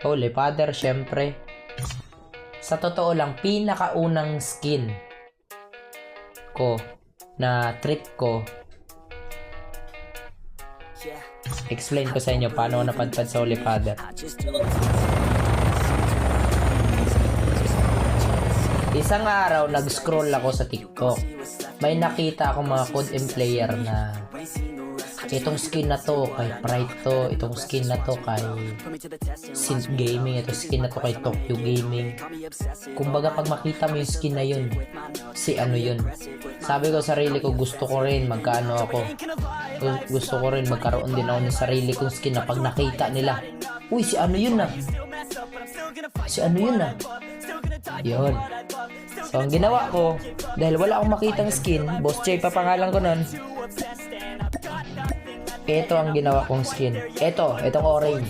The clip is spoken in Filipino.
Holy Father, syempre. Sa totoo lang, pinakaunang skin ko na trip ko, explain ko sa inyo paano ako napadpad sa Holy Father. Isang araw, nag-scroll ako sa TikTok. May nakita akong mga COD player na itong skin na to kay Pride to, itong skin na to kay Synth Gaming, itong skin na to kay Tokyo Gaming. Kumbaga pag makita mo yung skin na yun, si ano yun. Sabi ko sarili ko, gusto ko rin magkaano ako. Gusto ko rin magkaroon din ako ng sarili kong skin na pag nakita nila, uy, si ano yun na. Si ano yun na. Yun. So ang ginawa ko, dahil wala akong makitang skin, Boss J pa pangalan ko nun, ito ang ginawa kong skin. Itong orange.